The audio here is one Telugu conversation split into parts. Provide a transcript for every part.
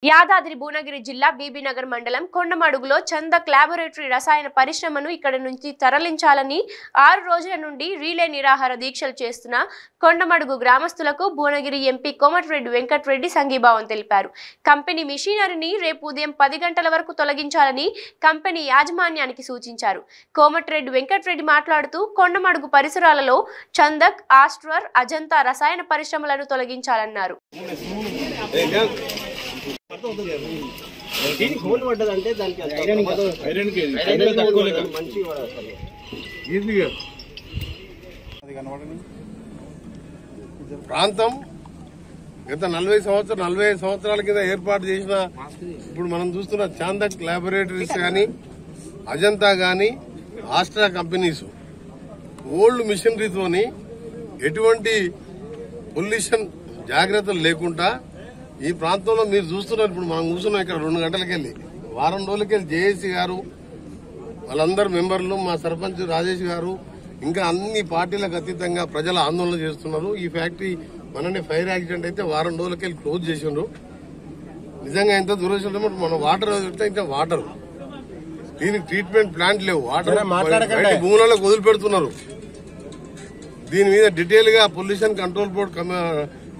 యాదాద్రి భువనగిరి జిల్లా బీబీనగర్ మండలం కొండమడుగులో చందక్ ల్యాబొరేటరీ రసాయన పరిశ్రమను ఇక్కడి నుంచి తరలించాలని 6 రోజుల నుండి రీలే నిరాహార దీక్షలు చేస్తున్న కొండమడుగు గ్రామస్తులకు భువనగిరి ఎంపీ కోమటిరెడ్డి వెంకటరెడ్డి సంఘీభావం తెలిపారు. కంపెనీ మిషనరీని రేపు ఉదయం 10 గంటల వరకు తొలగించాలని కంపెనీ యాజమాన్యానికి సూచించారు. కోమటిరెడ్డి వెంకటరెడ్డి మాట్లాడుతూ కొండమడుగు పరిసరాలలో చందక్, ఆస్ట్రర్, అజంతా రసాయన పరిశ్రమలను తొలగించాలన్నారు. ప్రాంతం గత 40 సంవత్సరాల కింద ఏర్పాటు చేసిన ఇప్పుడు మనం చూస్తున్న చందక్ ల్యాబొరేటరీస్ గాని, అజంతా గాని, ఆస్ట్రా కంపెనీస్ ఓల్డ్ మిషనరీతోని ఎటువంటి పొల్యూషన్ జాగ్రత్తలు లేకుండా ఈ ప్రాంతంలో మీరు చూస్తున్నారు. ఇప్పుడు మనం కూర్చున్నాం ఇక్కడ 2 గంటలకెళ్ళి, వారం రోజులకెళ్ళి జేఏసీ గారు వాళ్ళందరూ మెంబర్లు, మా సర్పంచ్ రాజేష్ గారు, ఇంకా అన్ని పార్టీలకు అతీతంగా ప్రజలు ఆందోళన చేస్తున్నారు. ఈ ఫ్యాక్టరీ మననే ఫైర్ యాక్సిడెంట్ అయితే వారం రోజులకెళ్ళి క్లోజ్ చేసిండ్రు. నిజంగా ఎంత దురదృష్టం. మనం వాటర్ ఇంకా వాటర్ దీనికి ట్రీట్మెంట్ ప్లాంట్ లేవు. వాటర్ భూములలో వదిలిపెడుతున్నారు. దీని మీద డీటెయిల్ గా పొల్యూషన్ కంట్రోల్ బోర్డు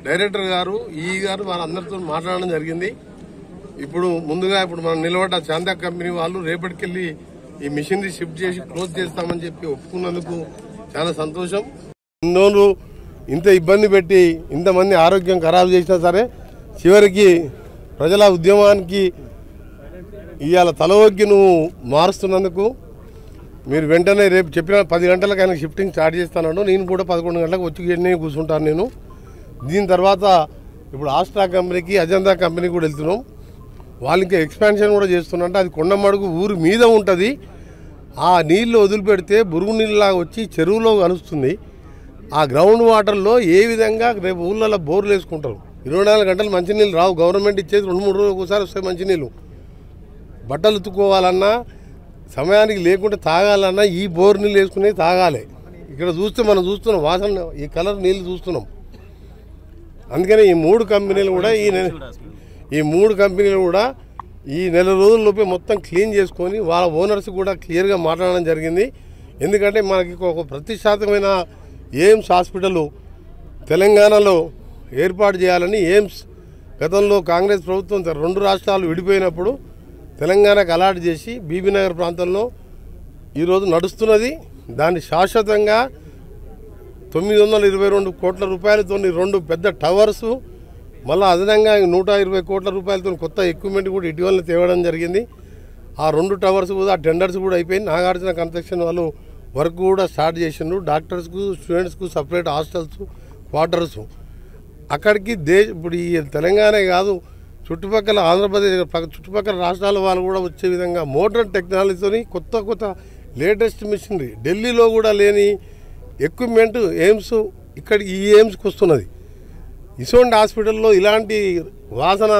డైరెక్టర్ గారు, ఈ గారు వాళ్ళందరితో మాట్లాడడం జరిగింది. ఇప్పుడు మనం నిలబడ్డ చందక్ కంపెనీ వాళ్ళు రేపటికెళ్లి ఈ మిషనరీ షిఫ్ట్ చేసి క్లోజ్ చేస్తామని చెప్పి ఒప్పుకున్నందుకు చాలా సంతోషం. ఇన్నోళ్ళు ఇంత ఇబ్బంది పెట్టి ఇంతమంది ఆరోగ్యం ఖరాబు చేసినా సరే చివరికి ప్రజల ఉద్యమానికి ఇవాళ తలవొగ్గి నువ్వు మారుస్తున్నందుకు మీరు వెంటనే రేపు చెప్పిన 10 గంటలకు ఆయన షిఫ్టింగ్ స్టార్ట్ చేస్తాను. నేను కూడా 11 గంటలకు వచ్చి కూర్చుంటాను నేను. దీని తర్వాత ఇప్పుడు ఆస్ట్రా కంపెనీకి, అజంతా కంపెనీ కూడా వెళ్తున్నాం. వాళ్ళు ఇంకా ఎక్స్పాన్షన్ కూడా చేస్తున్నట్టు. అది కొండమడుగు ఊరి మీద ఉంటుంది. ఆ నీళ్లు వదిలిపెడితే బురుగు నీళ్ళలాగా వచ్చి చెరువులో కలుస్తుంది. ఆ గ్రౌండ్ వాటర్లో ఏ విధంగా రేపు ఊళ్ళలో బోర్లు వేసుకుంటారు. 24 గంటలు మంచినీళ్ళు రావు. గవర్నమెంట్ ఇచ్చేది 2-3 రోజులకు ఒకసారి వస్తాయి మంచినీళ్ళు. బట్టలు ఉతుక్కోవాలన్నా, సమయానికి లేకుంటే తాగాలన్నా ఈ బోర్ నీళ్ళు వేసుకుని తాగాలి. ఇక్కడ చూస్తే మనం చూస్తున్నాం వాసన, ఈ కలర్ నీళ్ళు చూస్తున్నాం. అందుకని ఈ 3 కంపెనీలు కూడా ఈ నెల రోజుల్లోపే మొత్తం క్లీన్ చేసుకొని వాళ్ళ ఓనర్స్ కూడా క్లియర్గా మాట్లాడడం జరిగింది. ఎందుకంటే మనకి ఒక ప్రతిష్టాత్మకమైన ఎయిమ్స్ హాస్పిటల్ తెలంగాణలో ఏర్పాటు చేయాలని ఎయిమ్స్ గతంలో కాంగ్రెస్ ప్రభుత్వం 2 రాష్ట్రాలు విడిపోయినప్పుడు తెలంగాణకు అలాట్ చేసి బీబీనగర్ ప్రాంతంలో ఈరోజు నడుస్తున్నది. దాన్ని శాశ్వతంగా 922 కోట్ల రూపాయలతో 2 పెద్ద టవర్సు, మళ్ళీ అదనంగా 120 కోట్ల రూపాయలతో కొత్త ఎక్విప్మెంట్ కూడా ఇటీవల తేవడం జరిగింది. ఆ 2 టవర్స్ కూడా టెండర్స్ కూడా అయిపోయింది. నాగార్జున కన్స్ట్రక్షన్ వాళ్ళు వర్క్ కూడా స్టార్ట్ చేసిండ్రు. డాక్టర్స్కు, స్టూడెంట్స్కు సపరేట్ హాస్టల్స్, క్వార్టర్స్. అక్కడికి ఇప్పుడు ఈ తెలంగాణ కాదు, చుట్టుపక్కల ఆంధ్రప్రదేశ్ చుట్టుపక్కల రాష్ట్రాల వాళ్ళు కూడా వచ్చే విధంగా మోడర్న్ టెక్నాలజీతోని కొత్త లేటెస్ట్ మిషనరీ, ఢిల్లీలో కూడా లేని ఎక్విప్మెంట్ ఎయిమ్స్ ఇక్కడికి ఈ ఎయిమ్స్కి వస్తున్నది. ఇసోంటి హాస్పిటల్లో ఇలాంటి వాసన